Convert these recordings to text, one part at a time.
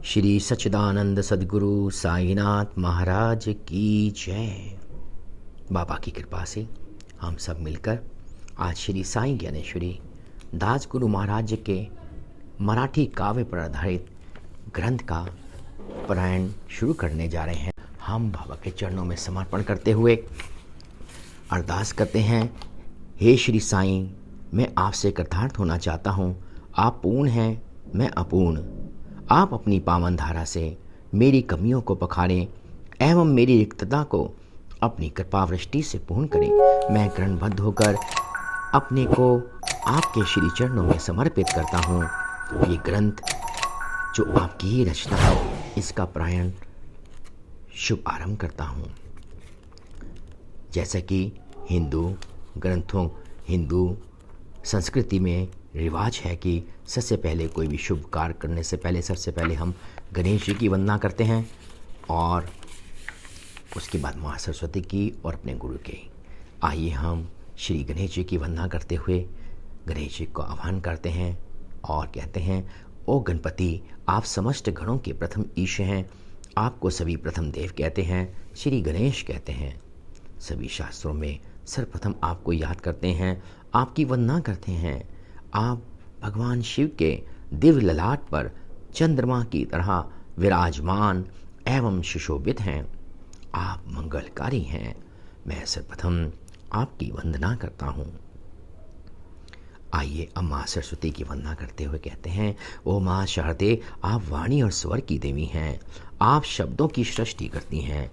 श्री सच्चिदानंद सद्गुरु साईनाथ महाराज की जय। बाबा की कृपा से हम सब मिलकर आज श्री साईं ज्ञानेश्वरी दास गुरु महाराज के मराठी काव्य पर आधारित ग्रंथ का पारायण शुरू करने जा रहे हैं। हम बाबा के चरणों में समर्पण करते हुए अरदास करते हैं, हे श्री साईं, मैं आपसे कृतार्थ होना चाहता हूँ। आप पूर्ण हैं, मैं अपूर्ण। आप अपनी पावन धारा से मेरी कमियों को पखारें एवं मेरी रिक्तता को अपनी कृपा वृष्टि से पूर्ण करें। मैं ग्रंथबद्ध होकर अपने को आपके श्री चरणों में समर्पित करता हूँ। ये ग्रंथ जो आपकी ही रचना है, इसका पारायण शुभ आरंभ करता हूँ। जैसा कि हिंदू संस्कृति में रिवाज है कि सबसे पहले कोई भी शुभ कार्य करने से पहले सबसे पहले हम गणेश जी की वंदना करते हैं और उसके बाद माँ सरस्वती की और अपने गुरु की। आइए हम श्री गणेश जी की वंदना करते हुए गणेश जी को आह्वान करते हैं और कहते हैं, ओ गणपति, आप समस्त गणों के प्रथम ईश हैं। आपको सभी प्रथम देव कहते हैं, श्री गणेश कहते हैं। सभी शास्त्रों में सर्वप्रथम आपको याद करते हैं, आपकी वंदना करते हैं। आप भगवान शिव के दिव्य ललाट पर चंद्रमा की तरह विराजमान एवं सुशोभित हैं। आप मंगलकारी हैं। मैं सर्वप्रथम आपकी वंदना करता हूँ। आइए अब माँ सरस्वती की वंदना करते हुए कहते हैं, ओ माँ शारदे, आप वाणी और स्वर की देवी हैं। आप शब्दों की सृष्टि करती हैं।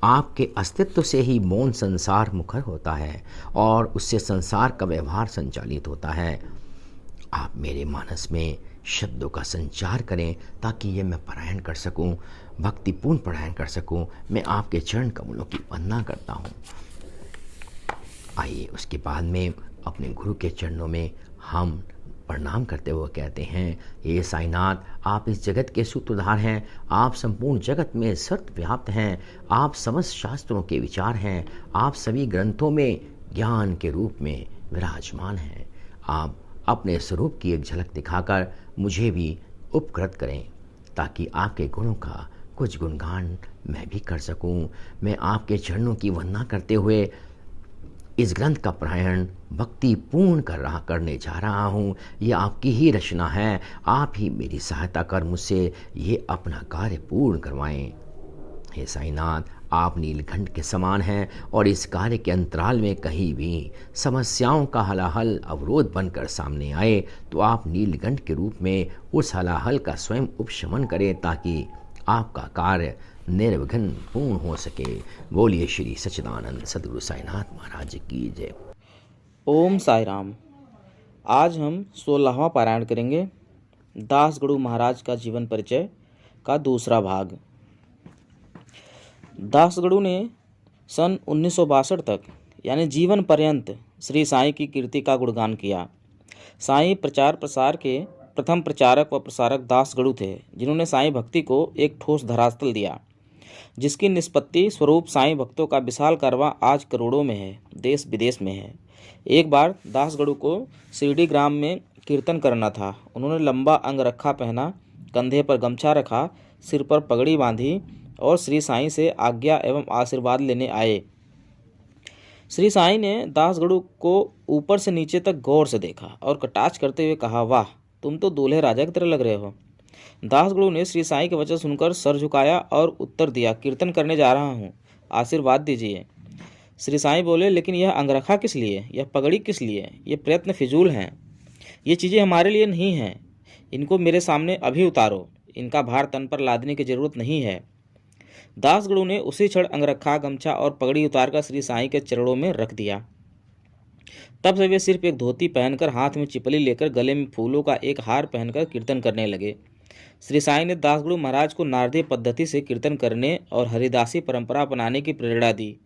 आपके अस्तित्व से ही मौन संसार मुखर होता है और उससे संसार का व्यवहार संचालित होता है। आप मेरे मानस में शब्दों का संचार करें ताकि ये मैं पारायण कर सकूं, भक्तिपूर्ण पारायण कर सकूं। मैं आपके चरण कमलों की वंदना करता हूं। आइए उसके बाद में अपने गुरु के चरणों में हम प्रणाम करते हुए कहते हैं, ये साईनाथ, आप इस जगत के सूत्रधार हैं। आप संपूर्ण जगत में सर्वव्याप्त हैं। आप समस्त शास्त्रों के विचार हैं। आप सभी ग्रंथों में ज्ञान के रूप में विराजमान हैं। आप अपने स्वरूप की एक झलक दिखाकर मुझे भी उपकृत करें ताकि आपके गुणों का कुछ गुणगान मैं भी कर सकूं। मैं आपके चरणों की वंदना करते हुए इस ग्रंथ का पारायण भक्ति पूर्ण करने जा रहा हूँ। ये आपकी ही रचना है। आप ही मेरी सहायता कर मुझसे ये अपना कार्य पूर्ण करवाएं। हे साईनाथ, आप नीलकंठ के समान हैं और इस कार्य के अंतराल में कहीं भी समस्याओं का हलाहल अवरोध बनकर सामने आए तो आप नीलकंठ के रूप में उस हलाहल का स्वयं उपशमन करें ताकि आपका कार्य निर्विघ्न पूर्ण हो सके। बोलिए श्री सच्चिदानंद सद्गुरु साईनाथ महाराज की जय। ओम साई राम। आज हम 16वां पारायण करेंगे दास गुरु महाराज का जीवन परिचय का दूसरा भाग। दास गुरु ने सन 1962 तक यानी जीवन पर्यंत श्री साईं की कीर्ति का गुणगान किया। साईं प्रचार प्रसार के प्रथम प्रचारक व प्रसारक दास गुरु थे, जिन्होंने साईं भक्ति को एक ठोस धरातल दिया, जिसकी निष्पत्ति स्वरूप साईं भक्तों का विशाल कारवां आज करोड़ों में है, देश विदेश में है। एक बार दास गुरु को शिरडी ग्राम में कीर्तन करना था। उन्होंने लंबा अंगरखा पहना, कंधे पर गमछा रखा, सिर पर पगड़ी बांधी और श्री साईं से आज्ञा एवं आशीर्वाद लेने आए। श्री साईं ने दास गुरु को ऊपर से नीचे तक गौर से देखा और कटाक्ष करते हुए कहा, वाह, तुम तो दूल्हे राजा की तरह लग रहे हो। दास गुरु ने श्री साईं के वचन सुनकर सर झुकाया और उत्तर दिया, कीर्तन करने जा रहा हूँ, आशीर्वाद दीजिए। श्री साईं बोले, लेकिन यह अंगरखा किस लिए, यह पगड़ी किस लिए? ये प्रयत्न फिजूल हैं। ये चीज़ें हमारे लिए नहीं हैं। इनको मेरे सामने अभी उतारो। इनका भार तन पर लादने की जरूरत नहीं है। दास गुरु ने उसी क्षण अंगरखा, गमछा और पगड़ी उतारकर श्री साईं के चरणों में रख दिया। तब से वे सिर्फ एक धोती पहनकर, हाथ में चिपली लेकर, गले में फूलों का एक हार पहनकर कीर्तन करने लगे। श्री साईं ने दास गुरु महाराज को नारदीय पद्धति से कीर्तन करने और हरिदासी परंपरा अपनाने की प्रेरणा दी।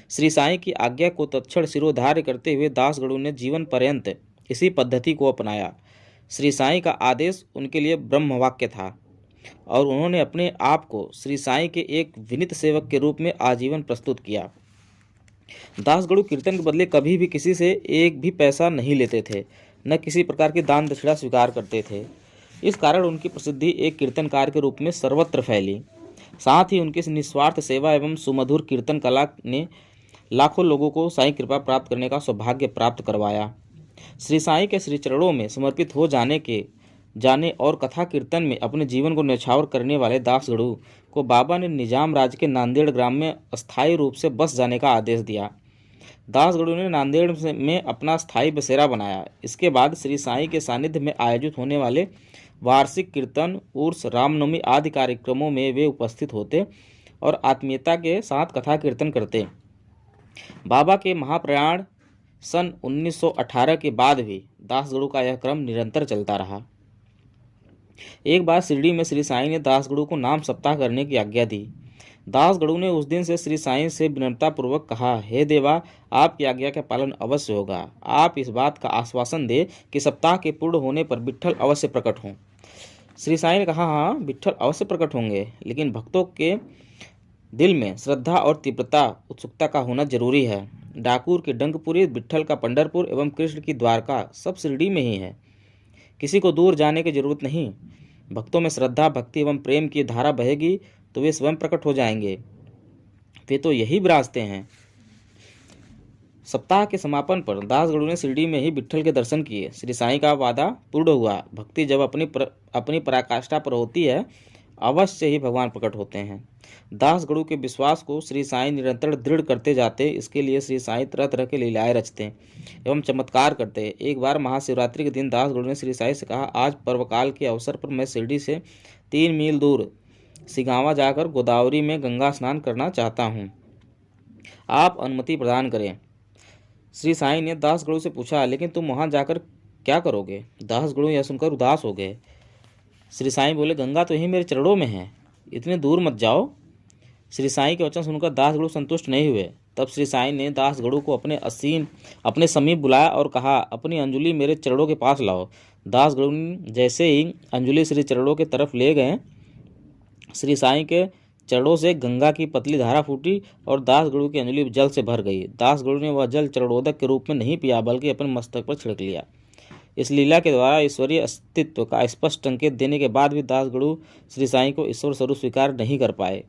श्री साईं की आज्ञा को तत्क्षण सिरोधार्य करते हुए दास गुरु ने जीवन पर्यंत इसी पद्धति को अपनाया। श्री साईं का आदेश उनके लिए ब्रह्म वाक्य था और उन्होंने अपने आप को श्री साईं के एक विनीत सेवक के रूप में आजीवन प्रस्तुत किया। दास गुरु कीर्तन के बदले कभी भी किसी से एक भी पैसा नहीं लेते थे, न किसी प्रकार की दान दक्षिणा स्वीकार करते थे। इस कारण उनकी प्रसिद्धि एक कीर्तनकार के रूप में सर्वत्र फैली। साथ ही उनकी निस्वार्थ सेवा एवं सुमधुर कीर्तन कला ने लाखों लोगों को साईं कृपा प्राप्त करने का सौभाग्य प्राप्त करवाया। श्री साईं के श्री चरणों में समर्पित हो जाने और कथा कीर्तन में अपने जीवन को न्यौछावर करने वाले दासगढ़ू को बाबा ने निजाम राज्य के नांदेड़ ग्राम में अस्थायी रूप से बस जाने का आदेश दिया। दासगढ़ू ने नांदेड़ में अपना स्थायी बसेरा बनाया। इसके बाद श्री साईं के सानिध्य में आयोजित होने वाले वार्षिक कीर्तन, उर्स, रामनवमी आदि कार्यक्रमों में वे उपस्थित होते और आत्मीयता के साथ कथा कीर्तन करते। बाबा के महाप्रयाण सन 1918 के बाद भी दासगढ़ू का यह क्रम निरंतर चलता रहा। एक बार शिरडी में श्री साईं ने दासगढ़ू को नाम सप्ताह करने की आज्ञा दी। दासगढ़ू ने उस दिन से श्री साईं से विनम्रतापूर्वक कहा, हे देवा, आपकी आज्ञा का पालन अवश्य होगा। आप इस बात का आश्वासन दे कि सप्ताह के पूर्ण होने पर विट्ठल अवश्य प्रकट हों। श्री साईं ने कहा, हाँ, विट्ठल अवश्य प्रकट होंगे, लेकिन भक्तों के दिल में श्रद्धा और तीव्रता, उत्सुकता का होना जरूरी है। डाकुर की डंकपुरी, विट्ठल का पंढरपुर एवं कृष्ण की द्वारका सब शिरडी में ही है। किसी को दूर जाने की जरूरत नहीं। भक्तों में श्रद्धा, भक्ति एवं प्रेम की धारा बहेगी तो वे स्वयं प्रकट हो जाएंगे। वे तो यही विराजते हैं। सप्ताह के समापन पर दासगढ़ू ने शिरडी में ही विट्ठल के दर्शन किए। श्री साईं का वादा पूर्ण हुआ। भक्ति जब अपनी पराकाष्ठा पर होती है, अवश्य ही भगवान प्रकट होते हैं। दासगढ़ू के विश्वास को श्री साईं निरंतर दृढ़ करते जाते। इसके लिए श्री साईं तरह तरह के लीलाएं रचते एवं चमत्कार करते। एक बार महाशिवरात्रि के दिन दासगढ़ू ने श्री साईं से कहा, आज पर्वकाल के अवसर पर मैं शिरडी से 3 मील दूर सिगावा जाकर गोदावरी में गंगा स्नान करना चाहता हूँ, आप अनुमति प्रदान करें। श्री साईं ने दासगढ़ू से पूछा, लेकिन तुम वहाँ जाकर क्या करोगे? दासगढ़ू यह सुनकर उदास हो गए। श्री साईं बोले, गंगा तो यहीं मेरे चरणों में है, इतने दूर मत जाओ। श्री साईं के वचन सुनकर दासगढ़ू संतुष्ट नहीं हुए। तब श्री साईं ने दासगढ़ू को अपने समीप बुलाया और कहा, अपनी अंजुली मेरे चरणों के पास लाओ। दासगढ़ू जैसे ही अंजुली श्री चरणों के तरफ ले गए, श्री साईं के चरणों से गंगा की पतली धारा फूटी और दासगढ़ू की अंजुली जल से भर गई। दासगढ़ू ने वह जल चरणोदक के रूप में नहीं पिया, बल्कि अपने मस्तक पर छिड़क लिया। इस लीला के द्वारा ईश्वरीय अस्तित्व का स्पष्ट संकेत देने के बाद भी दासगढ़ू श्री साईं को ईश्वर स्वरूप स्वीकार नहीं कर पाए।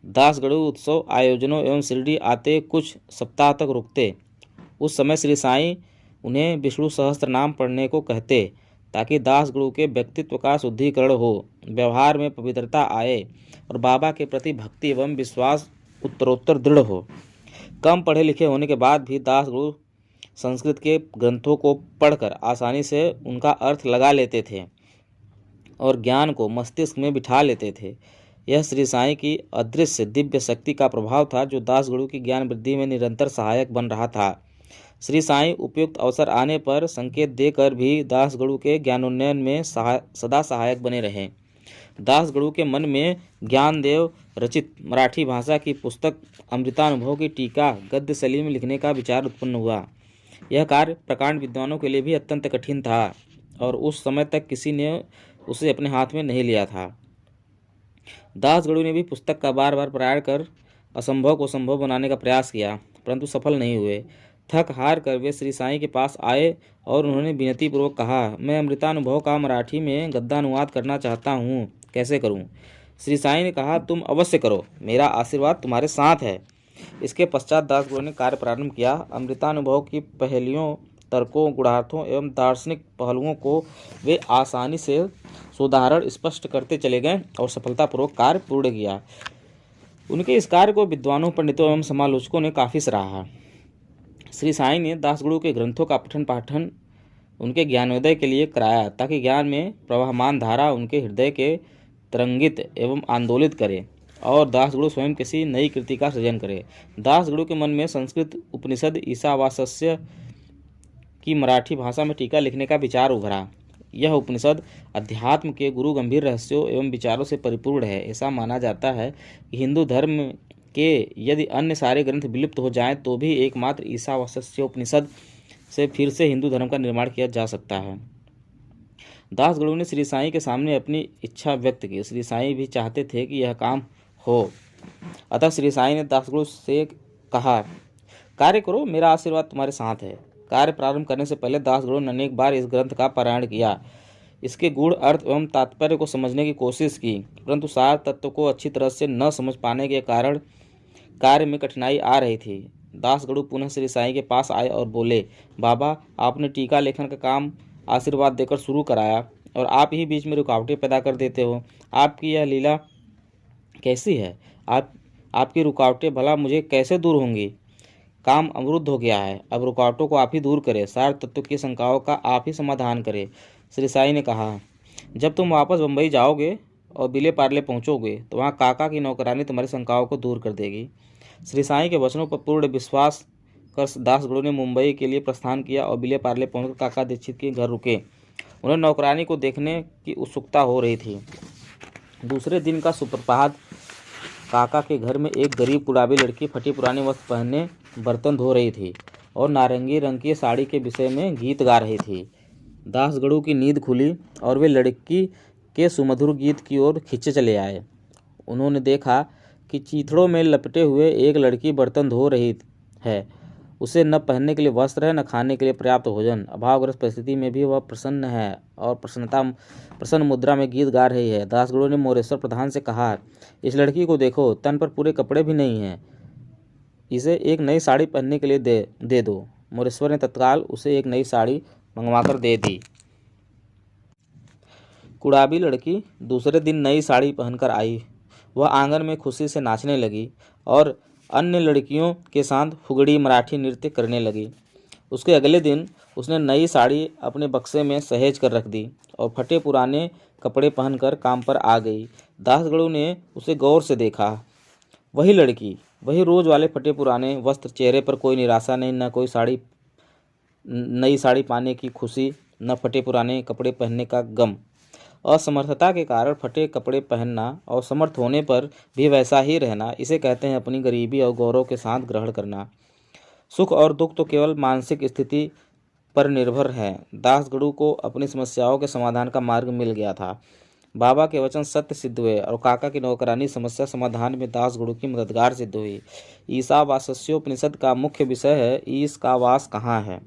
दासगढ़ू उत्सव आयोजनों एवं शिरडी आते कुछ सप्ताह तक रुकते। उस समय श्री साईं उन्हें विष्णु सहस्त्र नाम पढ़ने को कहते, ताकि दासगढ़ू के व्यक्तित्व का शुद्धिकरण हो, व्यवहार में पवित्रता आए और बाबा के प्रति भक्ति एवं विश्वास उत्तरोत्तर दृढ़ हो। कम पढ़े लिखे होने के बाद भी दासगढ़ू संस्कृत के ग्रंथों को पढ़कर आसानी से उनका अर्थ लगा लेते थे और ज्ञान को मस्तिष्क में बिठा लेते थे। यह श्री साईं की अदृश्य दिव्य शक्ति का प्रभाव था, जो दासगढ़ू की ज्ञान वृद्धि में निरंतर सहायक बन रहा था। श्री साईं उपयुक्त अवसर आने पर संकेत देकर भी दासगढ़ू के ज्ञानोन्नयन में सदा सहायक बने रहे। दासगढ़ू के मन में ज्ञानदेव रचित मराठी भाषा की पुस्तक अमृतानुभव की टीका गद्य शैली में लिखने का विचार उत्पन्न हुआ। यह कार्य प्रकांड विद्वानों के लिए भी अत्यंत कठिन था और उस समय तक किसी ने उसे अपने हाथ में नहीं लिया था। दासगढ़ू ने भी पुस्तक का बार बार प्रयाण कर असंभव को संभव बनाने का प्रयास किया, परंतु सफल नहीं हुए। थक हार कर वे श्री साईं के पास आए और उन्होंने विनतीपूर्वक कहा, मैं अमृतानुभव का मराठी में गद्यानुवाद करना चाहता हूँ, कैसे करूँ? श्री साईं ने कहा, तुम अवश्य करो, मेरा आशीर्वाद तुम्हारे साथ है। इसके पश्चात दासगढ़ू ने कार्य प्रारंभ किया। अमृतानुभव की पहेलियों, तर्कों, गुणार्थों एवं दार्शनिक पहलुओं को वे आसानी से सुधारण स्पष्ट करते चले गए और सफलतापूर्वक कार्य पूर्ण किया। उनके इस कार्य को विद्वानों, पंडितों एवं समालोचकों ने काफ़ी सराहा। श्री साईं ने दासगढ़ू के ग्रंथों का पठन पाठन उनके ज्ञानोदय के लिए कराया, ताकि ज्ञान में प्रवाहमान धारा उनके हृदय के तरंगित एवं आंदोलित करे और दासगढ़ू स्वयं किसी नई कृति का सृजन करे। दासगढ़ू के मन में संस्कृत उपनिषद ईशावास्य की मराठी भाषा में टीका लिखने का विचार उभरा। यह उपनिषद अध्यात्म के गुरु गंभीर रहस्यों एवं विचारों से परिपूर्ण है। ऐसा माना जाता है कि हिंदू धर्म के यदि अन्य सारे ग्रंथ विलुप्त हो जाएं तो भी एकमात्र ईशावास्य उपनिषद से फिर से हिंदू धर्म का निर्माण किया जा सकता है। दासगढ़ू ने श्री साईं के सामने अपनी इच्छा व्यक्त की। श्री साईं भी चाहते थे कि यह काम हो, अतः श्री साईं ने दासगढ़ू से कहा, कार्य करो, मेरा आशीर्वाद तुम्हारे साथ है। कार्य प्रारंभ करने से पहले दासगढ़ू ने अनेक बार इस ग्रंथ का पारायण किया। इसके गूढ़ अर्थ एवं तात्पर्य को समझने की कोशिश की, परंतु सार तत्व को अच्छी तरह से न समझ पाने के कारण कार्य में कठिनाई आ रही थी। दासगणु पुनः श्री साईं के पास आए और बोले, बाबा, आपने टीका लेखन का काम आशीर्वाद देकर शुरू कराया और आप ही बीच में रुकावटें पैदा कर देते हो। आपकी यह लीला कैसी है? आपकी रुकावटें भला मुझे कैसे दूर होंगी? काम अवरुद्ध हो गया है, अब रुकावटों को आप ही दूर करें, सार तत्व की शंकाओं का आप ही समाधान करें। श्री साईं ने कहा, जब तुम वापस बम्बई जाओगे और बिले पार्ले पहुंचोगे तो वहां काका की नौकरानी तुम्हारी शंकाओं को दूर कर देगी। श्री साईं के वचनों पर पूर्ण विश्वास कर दासगणु ने मुंबई के लिए प्रस्थान किया और बिले पार्ले पहुंचकर काका दीक्षित के घर रुके। उन्हें नौकरानी को देखने की उत्सुकता हो रही थी। दूसरे दिन का सुप्रभात काका के घर में एक गरीब गुलाबी लड़की फटी पुरानी वस्त्र पहने बर्तन धो रही थी और नारंगी रंग की साड़ी के विषय में गीत गा रही थी। दासगणु की नींद खुली और वे लड़की के सुमधुर गीत की ओर खींचे चले आए। उन्होंने देखा कि चीथड़ों में लपटे हुए एक लड़की बर्तन धो रही है। उसे न पहनने के लिए वस्त्र है, न खाने के लिए पर्याप्त भोजन। अभावग्रस्त परिस्थिति में भी वह प्रसन्न है और प्रसन्न मुद्रा में गीत गा रही है। दासगणु ने मोरेश्वर प्रधान से कहा, इस लड़की को देखो, तन पर पूरे कपड़े भी नहीं हैं, इसे एक नई साड़ी पहनने के लिए दे दो। मोरेश्वर ने तत्काल उसे एक नई साड़ी मंगवाकर दे दी। कुड़ाबी लड़की दूसरे दिन नई साड़ी पहनकर आई। वह आंगन में खुशी से नाचने लगी और अन्य लड़कियों के साथ फुगड़ी मराठी नृत्य करने लगी। उसके अगले दिन उसने नई साड़ी अपने बक्से में सहेज कर रख दी और फटे पुराने कपड़े पहनकर काम पर आ गई। दासगणु ने उसे गौर से देखा। वही लड़की, वही रोज वाले फटे पुराने वस्त्र, चेहरे पर कोई निराशा नहीं, न कोई नई साड़ी पाने की खुशी, न फटे पुराने कपड़े पहनने का गम। असमर्थता के कारण फटे कपड़े पहनना और समर्थ होने पर भी वैसा ही रहना, इसे कहते हैं अपनी गरीबी और गौरव के साथ ग्रहण करना। सुख और दुख तो केवल मानसिक स्थिति पर निर्भर है। दासगणु को अपनी समस्याओं के समाधान का मार्ग मिल गया था। बाबा के वचन सत्य सिद्ध हुए और काका की नौकरानी समस्या समाधान में दासगणु की मददगार सिद्ध हुई। ईशावास्योपनिषद का मुख्य विषय है, ईश का वास कहाँ है।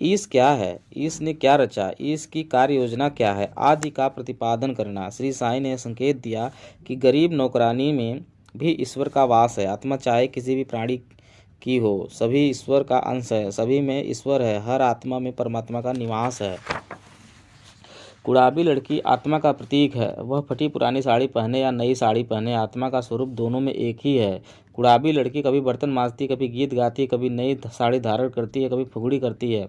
ईश क्या है, ईश ने क्या रचा, ईश की कार्य योजना क्या है, आदि का प्रतिपादन करना। श्री साईं ने संकेत दिया कि गरीब नौकरानी में भी ईश्वर का वास है। आत्मा चाहे किसी भी प्राणी की हो, सभी ईश्वर का अंश है, सभी में ईश्वर है, हर आत्मा में परमात्मा का निवास है। कुड़ाबी लड़की आत्मा का प्रतीक है। वह फटी पुरानी साड़ी पहने या नई साड़ी पहने, आत्मा का स्वरूप दोनों में एक ही है। कुड़ाबी लड़की कभी बर्तन मांजती, कभी गीत गाती, कभी नई साड़ी धारण करती है, कभी फुगड़ी करती है,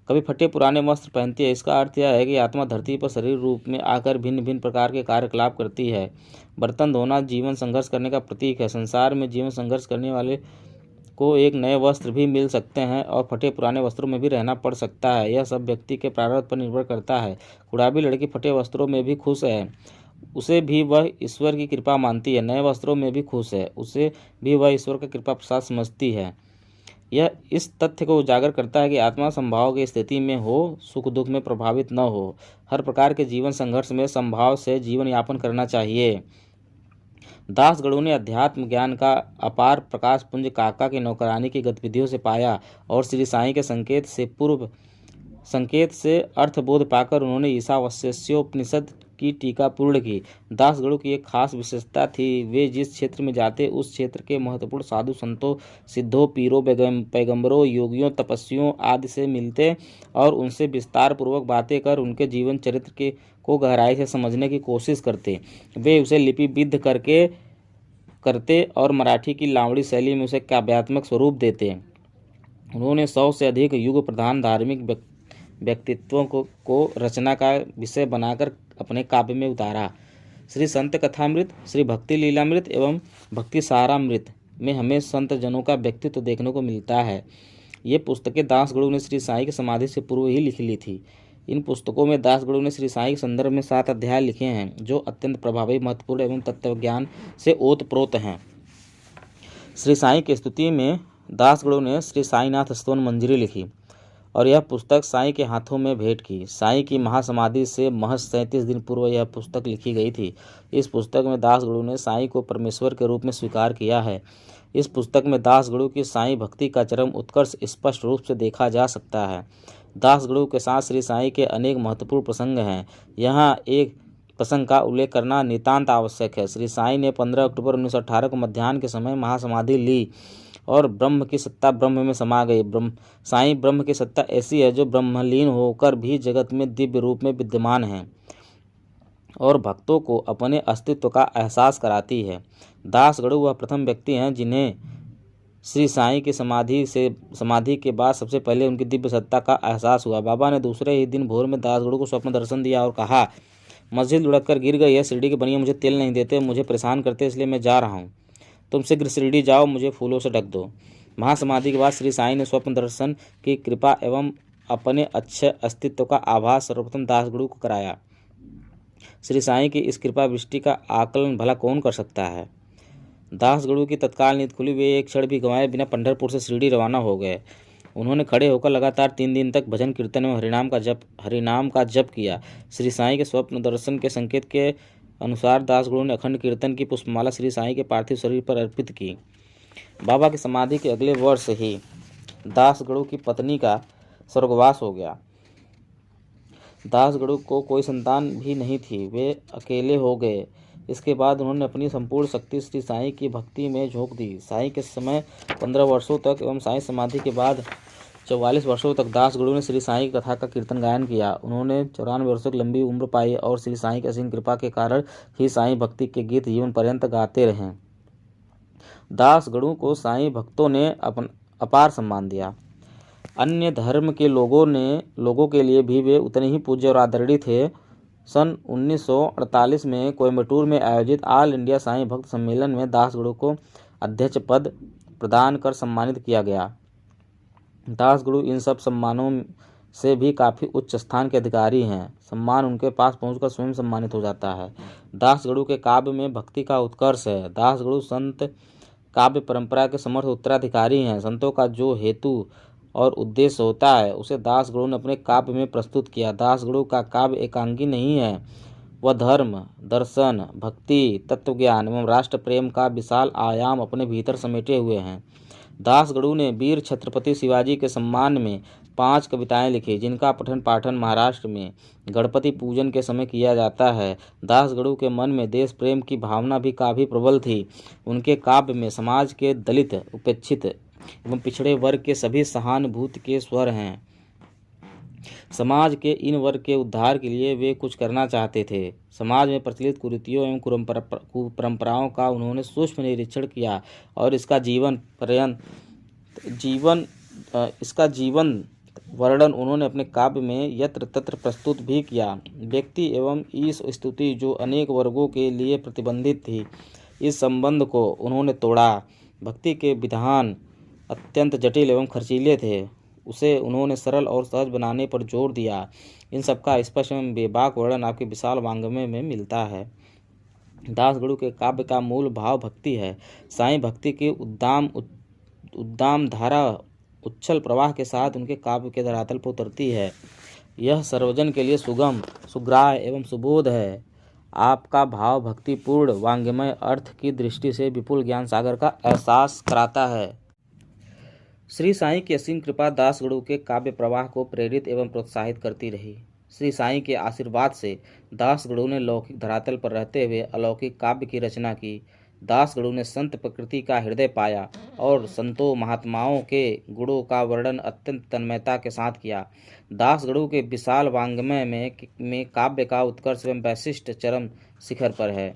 कभी फटे पुराने वस्त्र पहनती है। इसका अर्थ यह है कि आत्मा धरती पर शरीर रूप में आकर भिन्न भिन्न प्रकार के कार्यकलाप करती है। बर्तन धोना जीवन संघर्ष करने का प्रतीक है। संसार में जीवन संघर्ष करने वाले को एक नए वस्त्र भी मिल सकते हैं और फटे पुराने वस्त्रों में भी रहना पड़ सकता है। यह सब व्यक्ति के प्रारब्ध पर निर्भर करता है। कुड़ाबी लड़की फटे वस्त्रों में भी खुश है, उसे भी वह ईश्वर की कृपा मानती है। नए वस्त्रों में भी खुश है, उसे भी वह ईश्वर का कृपा प्रसाद समझती है। यह इस तथ्य को उजागर करता है कि आत्मा संभाव की स्थिति में हो, सुख दुख में प्रभावित न हो। हर प्रकार के जीवन संघर्ष में संभाव से जीवन यापन करना चाहिए। दासगणु ने अध्यात्म ज्ञान का अपार प्रकाश पुंज काका की नौकरानी की गतिविधियों से पाया और श्री साईं के संकेत से अर्थबोध पाकर उन्होंने ईशावास्योपनिषद की टीका पूर्ण की। दासगणु की एक खास विशेषता थी, वे जिस क्षेत्र में जाते उस क्षेत्र के महत्वपूर्ण साधु संतों, सिद्धों, पीरों, पैगंबरों, योगियों, तपस्वियों आदि से मिलते और उनसे विस्तार पूर्वक बातें कर उनके जीवन चरित्र को गहराई से समझने की कोशिश करते। वे उसे लिपिबद्ध करते और मराठी की लावड़ी शैली में उसे काव्यात्मक स्वरूप देते। उन्होंने 100 से अधिक युग प्रधान धार्मिक व्यक्तित्वों को रचना का विषय बनाकर अपने काव्य में उतारा। श्री संत कथामृत, श्री भक्ति लीलामृत एवं भक्ति सारामृत में हमें संत जनों का व्यक्तित्व देखने को मिलता है। ये पुस्तकें दासगणु ने श्री साईं की समाधि से पूर्व ही लिख ली थी। इन पुस्तकों में दासगणु ने श्री साईं के संदर्भ में 7 अध्याय लिखे हैं, जो अत्यंत प्रभावी, महत्वपूर्ण एवं तत्वज्ञान से ओतप्रोत हैं। श्री साईं की स्तुति में दासगणु ने श्री साईनाथ स्तवन मंजरी लिखी और यह पुस्तक साईं के हाथों में भेंट की। साईं की महासमाधि से महज 37 दिन पूर्व यह पुस्तक लिखी गई थी। इस पुस्तक में दासगणु ने साईं को परमेश्वर के रूप में स्वीकार किया है। इस पुस्तक में दासगणु की साईं भक्ति का चरम उत्कर्ष स्पष्ट रूप से देखा जा सकता है। दासगणु के साथ श्री साईं के अनेक महत्वपूर्ण प्रसंग हैं। यहाँ एक प्रसंग का उल्लेख करना नितांत आवश्यक है। श्री साईं ने 15 अक्टूबर 1918 को मध्याह्न के समय महासमाधि ली और ब्रह्म की सत्ता ब्रह्म में समा गई। साईं ब्रह्म की सत्ता ऐसी है जो ब्रह्मलीन होकर भी जगत में दिव्य रूप में विद्यमान है और भक्तों को अपने अस्तित्व का एहसास कराती है। दासगणु वह प्रथम व्यक्ति हैं जिन्हें श्री साईं की समाधि के बाद सबसे पहले उनकी दिव्य सत्ता का एहसास हुआ। बाबा ने दूसरे ही दिन भोर में दासगणु को स्वप्न दर्शन दिया और कहा, मस्जिद लुढ़क कर गिर गई है, शिरडी की बनिया मुझे तेल नहीं देते, मुझे परेशान करते, इसलिए मैं जा रहा हूँ। तुम शीघ्र शिरडी जाओ, मुझे फूलों से ढक दो। महासमाधि के बाद श्री साईं ने स्वप्न दर्शन की कृपा एवं अपने अच्छे अस्तित्व का आभास सर्वप्रथम दासगणु को कराया। श्री साईं की इस कृपा वृष्टि का आकलन भला कौन कर सकता है। दासगणु की तत्काल नींद खुली। वे एक क्षण भी गंवाए बिना पंढरपुर से शिरडी रवाना हो गए। उन्होंने खड़े होकर लगातार 3 दिन तक भजन कीर्तन में हरिनाम का जप किया। श्री साईं के स्वप्न दर्शन के संकेत के अनुसार दासगणु ने अखंड कीर्तन की पुष्पमाला श्री साईं के पार्थिव शरीर पर अर्पित की। बाबा की समाधि के अगले वर्ष ही दासगणु की पत्नी का स्वर्गवास हो गया। दासगणु को कोई संतान भी नहीं थी, वे अकेले हो गए। इसके बाद उन्होंने अपनी संपूर्ण शक्ति श्री साईं की भक्ति में झोंक दी। साईं के समय 15 वर्षों तक एवं साईं समाधि के बाद 44 वर्षों तक दासगणु ने श्री साईं की कथा का कीर्तन गायन किया। उन्होंने 94 वर्षों की लंबी उम्र पाई और श्री साईं की असीम कृपा के कारण ही साईं भक्ति के गीत जीवन पर्यंत गाते रहे। दासगणु को साईं भक्तों ने अपार सम्मान दिया। अन्य धर्म के लोगों के लिए भी वे उतने ही पूज्य और आदरणीय थे। सन 1948 में कोयम्बटूर में आयोजित ऑल इंडिया साईं भक्त सम्मेलन में दासगणु को अध्यक्ष पद प्रदान कर सम्मानित किया गया। दासगणु इन सब सम्मानों से भी काफ़ी उच्च स्थान के अधिकारी हैं। सम्मान उनके पास पहुंचकर स्वयं सम्मानित हो जाता है। दासगणु के काव्य में भक्ति का उत्कर्ष है। दासगणु संत काव्य परंपरा के समर्थ उत्तराधिकारी हैं। संतों का जो हेतु और उद्देश्य होता है उसे दासगणु ने अपने काव्य में प्रस्तुत किया। दासगणु का काव्य एकांगी नहीं है, वह धर्म, दर्शन, भक्ति, तत्वज्ञान एवं राष्ट्र प्रेम का विशाल आयाम अपने भीतर समेटे हुए हैं। दासगणु ने वीर छत्रपति शिवाजी के सम्मान में 5 कविताएं लिखी, जिनका पठन पाठन महाराष्ट्र में गणपति पूजन के समय किया जाता है। दासगणु के मन में देश प्रेम की भावना भी काफ़ी प्रबल थी। उनके काव्य में समाज के दलित, उपेक्षित एवं पिछड़े वर्ग के सभी सहानुभूति के स्वर हैं। समाज के इन वर्ग के उद्धार के लिए वे कुछ करना चाहते थे। समाज में प्रचलित कुरीतियों एवं कुपरंपराओं का उन्होंने सूक्ष्म निरीक्षण किया और इसका जीवन वर्णन उन्होंने अपने काव्य में यत्र तत्र प्रस्तुत भी किया। व्यक्ति एवं ईश स्तुति जो अनेक वर्गों के लिए प्रतिबंधित थी, इस संबंध को उन्होंने तोड़ा। भक्ति के विधान अत्यंत जटिल एवं खर्चीले थे, उसे उन्होंने सरल और सहज बनाने पर जोर दिया। इन सबका स्पष्ट एवं बेबाक वर्णन आपके विशाल वाङ्मय में मिलता है। दासगणु के काव्य का मूल भाव भक्ति है। साईं भक्ति की उद्दाम धारा उच्छल प्रवाह के साथ उनके काव्य के धरातल पर उतरती है। यह सर्वजन के लिए सुगम, सुग्राह्य एवं सुबोध है। आपका भाव भक्तिपूर्ण वाङ्मय अर्थ की दृष्टि से विपुल ज्ञान सागर का एहसास कराता है। श्री साईं की असीम कृपा दासगणु के काव्य प्रवाह को प्रेरित एवं प्रोत्साहित करती रही। श्री साईं के आशीर्वाद से दासगणु ने लौकिक धरातल पर रहते हुए अलौकिक काव्य की रचना की। दासगणु ने संत प्रकृति का हृदय पाया और संतों महात्माओं के गुणों का वर्णन अत्यंत तन्मयता के साथ किया। दासगणु के विशाल वाङ्मय में काव्य का उत्कर्ष एवं वैशिष्ट चरम शिखर पर है।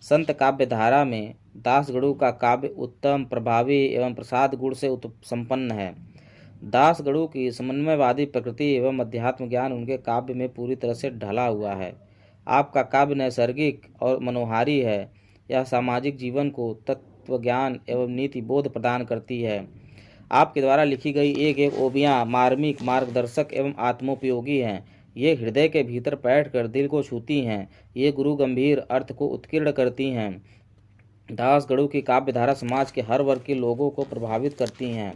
संत काव्य धारा में दासगणु का काव्य उत्तम, प्रभावी एवं प्रसाद गुण से संपन्न है। दासगणु की समन्वयवादी प्रकृति एवं अध्यात्म ज्ञान उनके काव्य में पूरी तरह से ढला हुआ है। आपका काव्य नैसर्गिक और मनोहारी है। यह सामाजिक जीवन को तत्व ज्ञान एवं नीति बोध प्रदान करती है। आपके द्वारा लिखी गई एक एक ओबियाँ मार्मिक, मार्गदर्शक एवं आत्मोपयोगी हैं। ये हृदय के भीतर बैठकर दिल को छूती हैं। ये गुरु गंभीर अर्थ को उत्कीर्ण करती हैं। दासगणु की काव्यधारा समाज के हर वर्ग के लोगों को प्रभावित करती हैं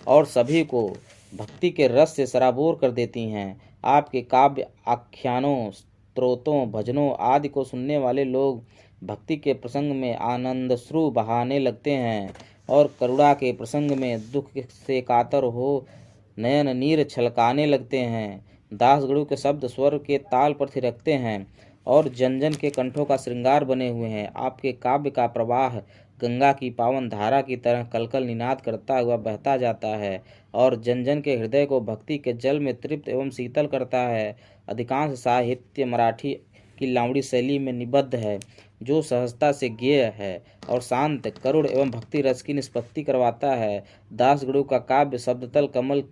और सभी को भक्ति के रस से सराबोर कर देती हैं। आपके काव्य, आख्यानों, स्तोत्रों, भजनों आदि को सुनने वाले लोग भक्ति के प्रसंग में आनंदश्रु बहाने लगते हैं और करुणा के प्रसंग में दुख से कातर हो नयन नीर छलकाने लगते हैं। दास गणु के शब्द स्वर के ताल पर थिरकते हैं और जन के कंठों का श्रृंगार बने हुए हैं। आपके काव्य का प्रवाह गंगा की पावन धारा की तरह कलकल निनाद करता हुआ बहता जाता है और जन के हृदय को भक्ति के जल में तृप्त एवं शीतल करता है। अधिकांश साहित्य मराठी की लावणी शैली में निबद्ध है, जो सहजता से गेय है और शांत, करुण एवं भक्ति रस की निष्पत्ति करवाता है। दास गणु का काव्य शब्दतल कमल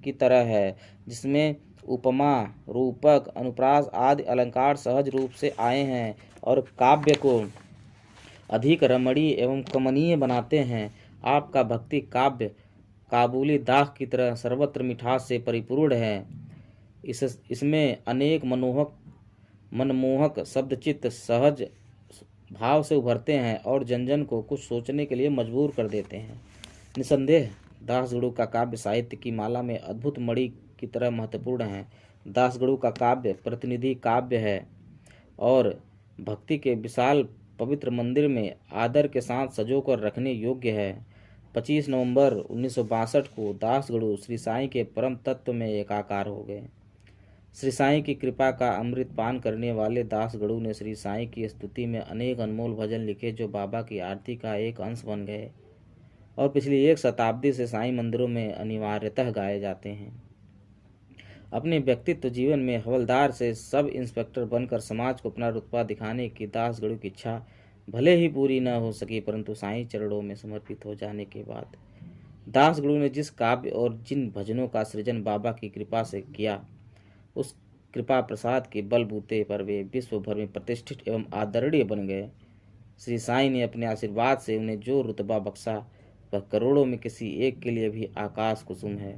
की तरह है, जिसमें उपमा, रूपक, अनुप्रास आदि अलंकार सहज रूप से आए हैं और काव्य को अधिक रमणीय एवं कमनीय बनाते हैं। आपका भक्ति काव्य काबुली दाख की तरह सर्वत्र मिठास से परिपूर्ण है। इसमें अनेक मनमोहक शब्दचित्त सहज भाव से उभरते हैं और जन को कुछ सोचने के लिए मजबूर कर देते हैं। निसंदेह दास गणु का काव्य साहित्य की माला में अद्भुत मणि की तरह महत्वपूर्ण है। दास गणु का काव्य प्रतिनिधि काव्य है और भक्ति के विशाल पवित्र मंदिर में आदर के साथ सजो कर रखने योग्य है। 25 नवंबर 1962 को दास गणु श्री साईं के परम तत्व में एकाकार हो गए। श्री साईं की कृपा का अमृत पान करने वाले दास गणु ने श्री साईं की स्तुति में अनेक अनमोल भजन लिखे, जो बाबा की आरती का एक अंश बन गए और पिछली 1 शताब्दी से साईं मंदिरों में अनिवार्यतः गाए जाते हैं। अपने व्यक्तित्व जीवन में हवलदार से सब इंस्पेक्टर बनकर समाज को अपना रुतबा दिखाने की दास गणु की इच्छा भले ही पूरी न हो सकी, परंतु साईं चरणों में समर्पित हो जाने के बाद दास गणु ने जिस काव्य और जिन भजनों का सृजन बाबा की कृपा से किया, उस कृपा प्रसाद के बलबूते पर वे विश्व भर में प्रतिष्ठित एवं आदरणीय बन गए। श्री साईं ने अपने आशीर्वाद से उन्हें जो रुतबा बख्शा, वह करोड़ों में किसी एक के लिए भी आकाश कुसुम है।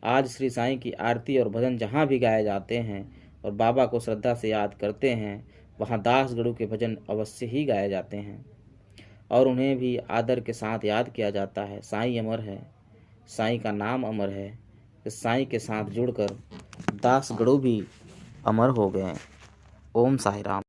आज श्री साईं की आरती और भजन जहाँ भी गाए जाते हैं और बाबा को श्रद्धा से याद करते हैं, वहाँ दास गणु के भजन अवश्य ही गाए जाते हैं और उन्हें भी आदर के साथ याद किया जाता है। साईं अमर है, साईं का नाम अमर है। इस साईं के साथ जुड़कर दास गणु भी अमर हो गए। ओम साई राम।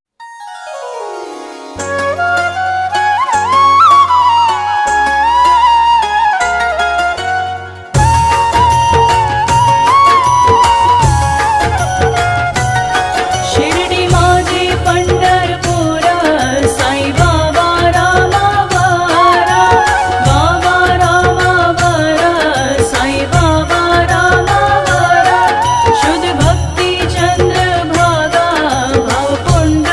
शुद्ध भक्ति चंद्र भागा भाव पुंड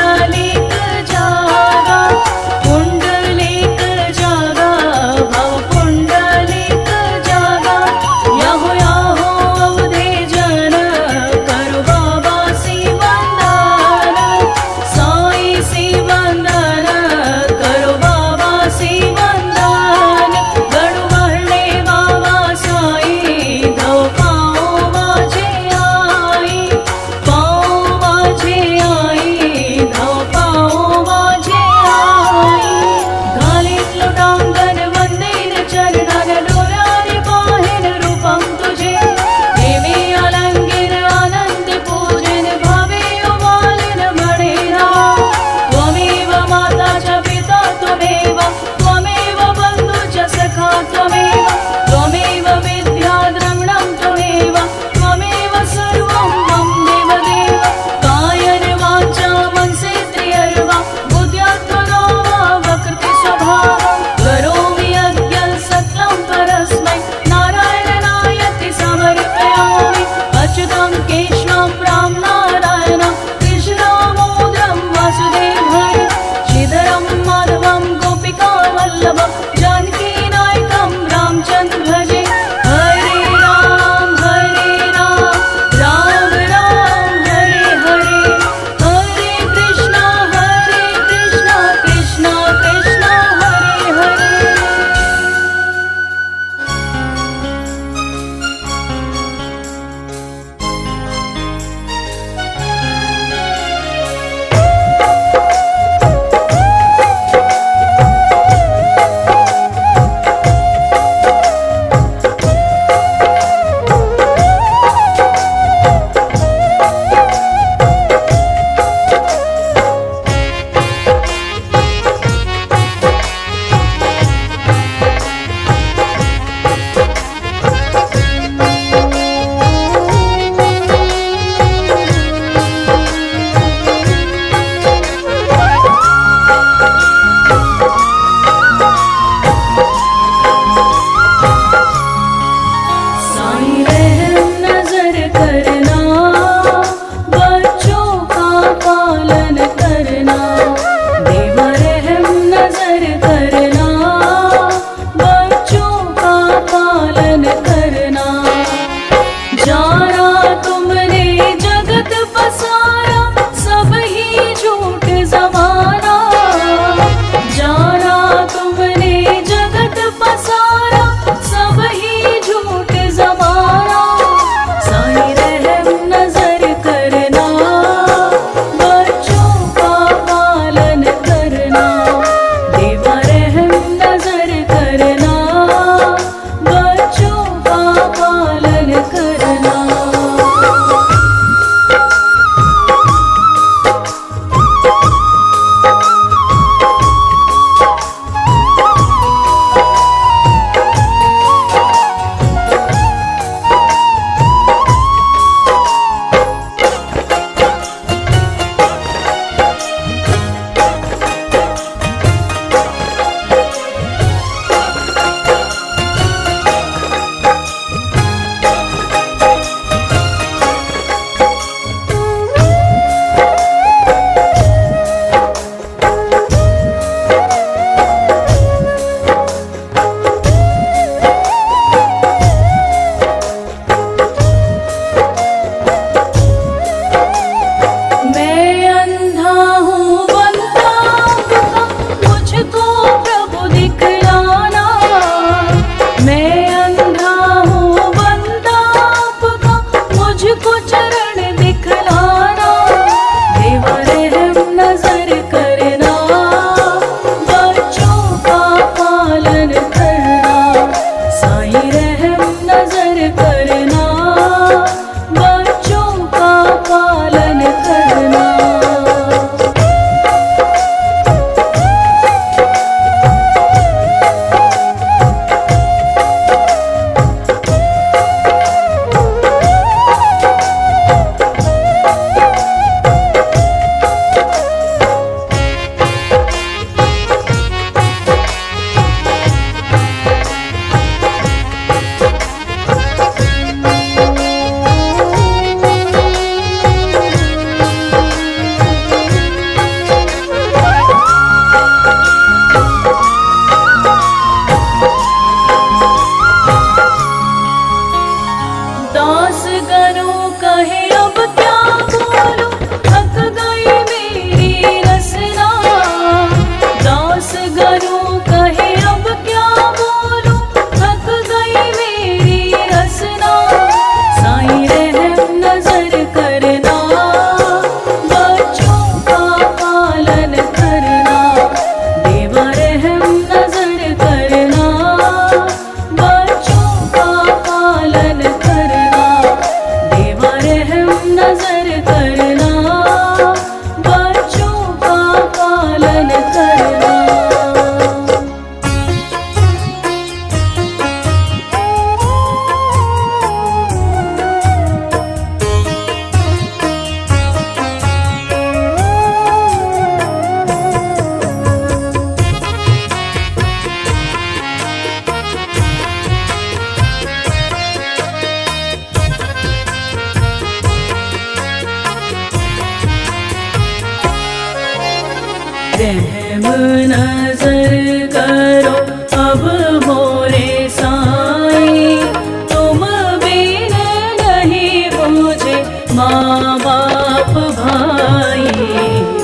रहम नजर करो अब मोरे साईं, तुम बिन नहीं मुझे माँ बाप भाई।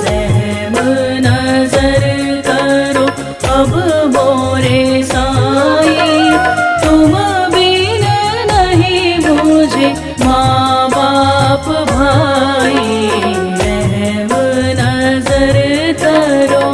रहम नजर करो अब मोरे साईं, तुम बिन नहीं मुझे माँ बाप भाई। रहम नजर करो।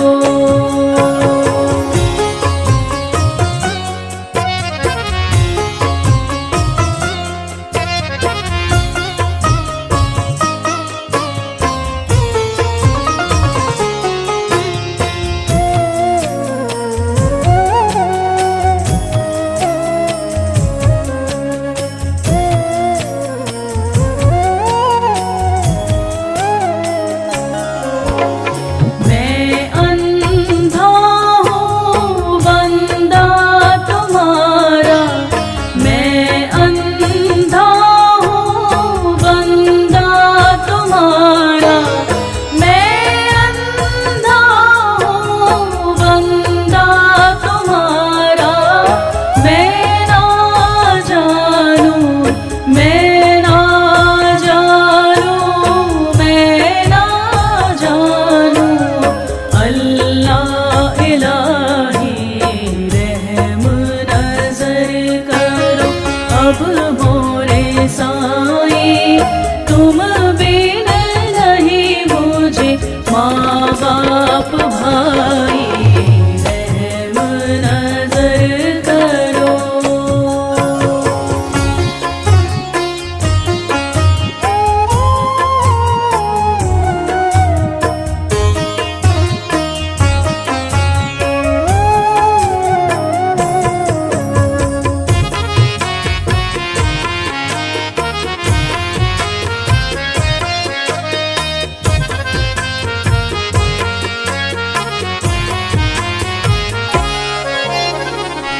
मैं अंधा हूँ बंदा तुम्हारा, मैं अंधा हूँ बंदा तुम्हारा, मैं अंधा हूँ बंदा तुम्हारा। मैं ना जानूं, मैं ना जानूं, मैं ना जानूं अल्लाह इलाही। रहम नजर करो अब मोरे साईं, तुम बिन नहीं मुझे माँ बाप भाई। रहम नजर करो।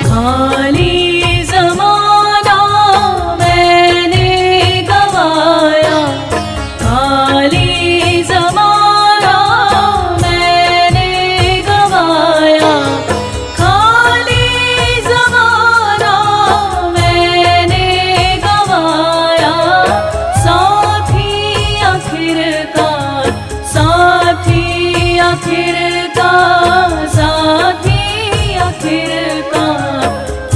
खाली ज़माना मैंने गवाया, खाली ज़माना मैंने गवाया, खाली ज़माना मैंने गवाया। साथी आखिरकार, साथी आखिरकार, साथी आखिरकार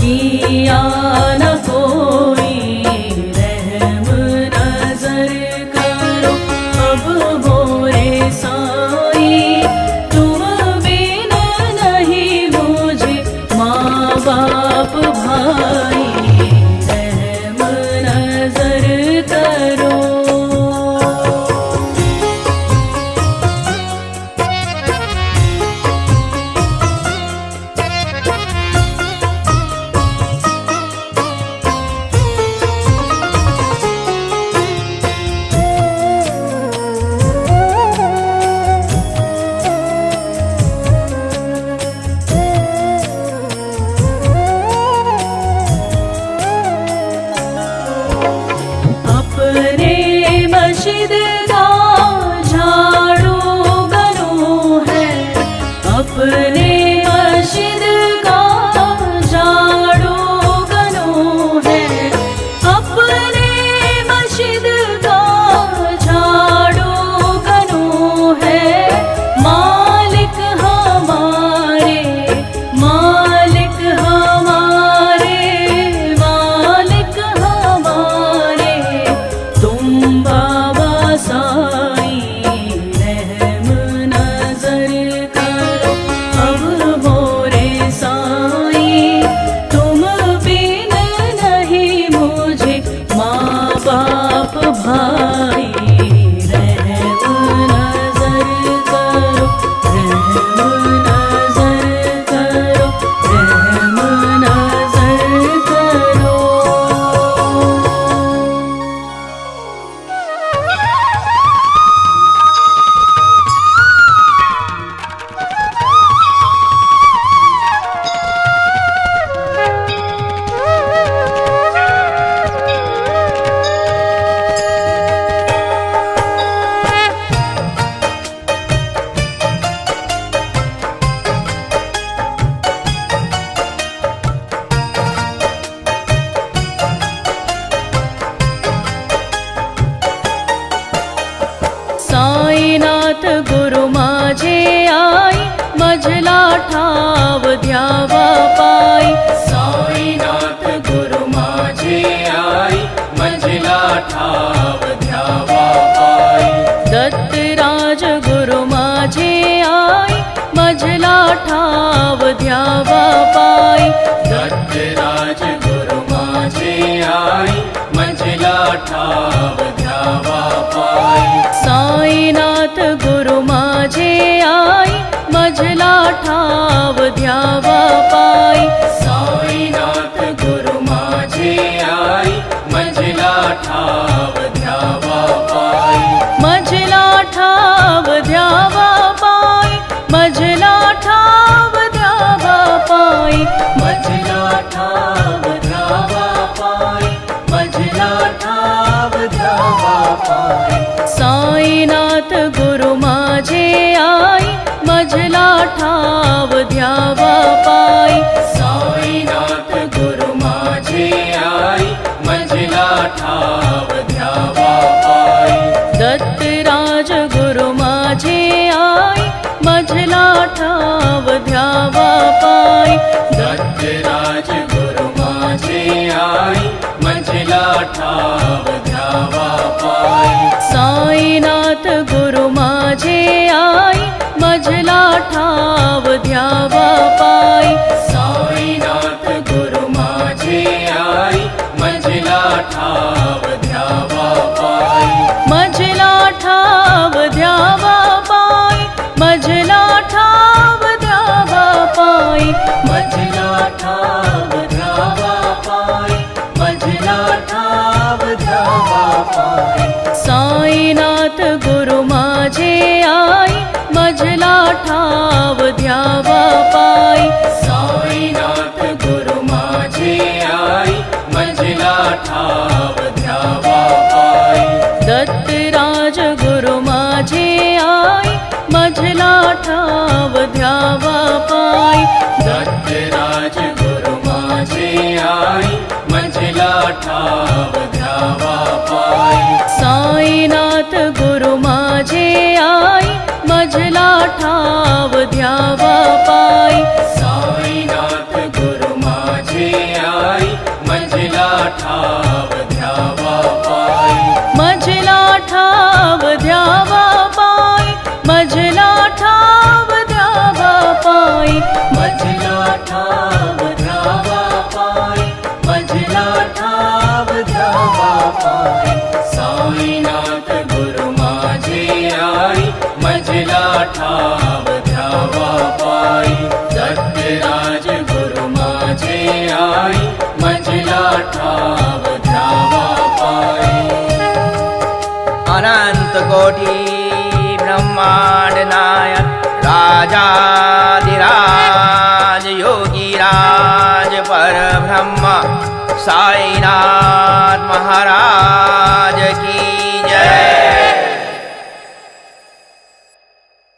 किया न कोई। रहम नजर करो अब मोरे साईं, तुम बिन नहीं मुझे माँ बाप भाई। रहम नजर करो। ठाव ध्यावा पाई। साईनाथ गुरु माझे आई, मंजिला ठाव ध्यावा पाई। दत्तराज गुरु माझे आई, मंजिला ठाव ध्यावा पाई। दत्तराज गुरु माझे आई, मंजिला ठाव ध्यावा पाई। साईनाथ गुरु माझे आई, मंजिला ठाव ध्यावा पाई। साईनाथ गुरु माझे आई, मंजिला ठाव ध्यावा पाई। मंजिला ठाव ध्यावा पाई, मंजिला ठाव ध्यावा पाई। मंजिला ठाव ध्यावा पाई, मंजिला ठाव ध्यावा पाई। साईनाथ गुरु माझे आई, मंजिला ठाव ध्यावा पाई। साईनाथ गुरु माझे आई, मंजिला ठाव ध्यावा पाई। दत्तराज गुरु माझे आई, मंजिला ठाव ध्यावा पाई। दत्तराज गुरु माझे आई, मंजिला ठाव ध्यावा पाई। साईनाथ गुरु माझे आई, मंजिला ठाव ध्यावा पाई। साईनाथ गुरु माझे आई, मंजिला ठाव ध्यावा पाई। मंजिला ठाव ध्यावा पाई, मंजिला ठाव ध्यावा पाई। मंजिला ठाव ध्यावा पाई, मंजिला ठाव ध्यावा पाई। साईनाथ गुरु माझे आई, मंजिला ठाव ध्यावा पाई। साईनाथ गुरु माझे आई, मंजिला ठाव ध्यावा पाई। दत्तराज गुरु माझे आई, मंजिला ठाव ध्यावा पाई। दत्तराज गुरु माझे आई, मंजिला ठाव ध्यावा पाई। साईनाथ गुरु माझे आई, मंजिला ठाव ध्यावा पाई। साईनाथ गुरु माझे आई, मंजिला ठाव ध्यावा पाई। मंजिला ठाव ध्यावा पाई, मंजिला ठाव ध्यावा पाई। मंजिला ठाव ध्यावा पाई, मंजिला ठाव ध्यावा पाई। साईनाथ गुरु माझे आई, मंजिला ठाव ध्यावा पाई। दत्तराज गुरु माझे आई, मंजिला ठाव ध्यावा पाई। अनंत कोटि ब्रह्मांड नायक राजाधिराज योगीराज पर ब्रह्म साई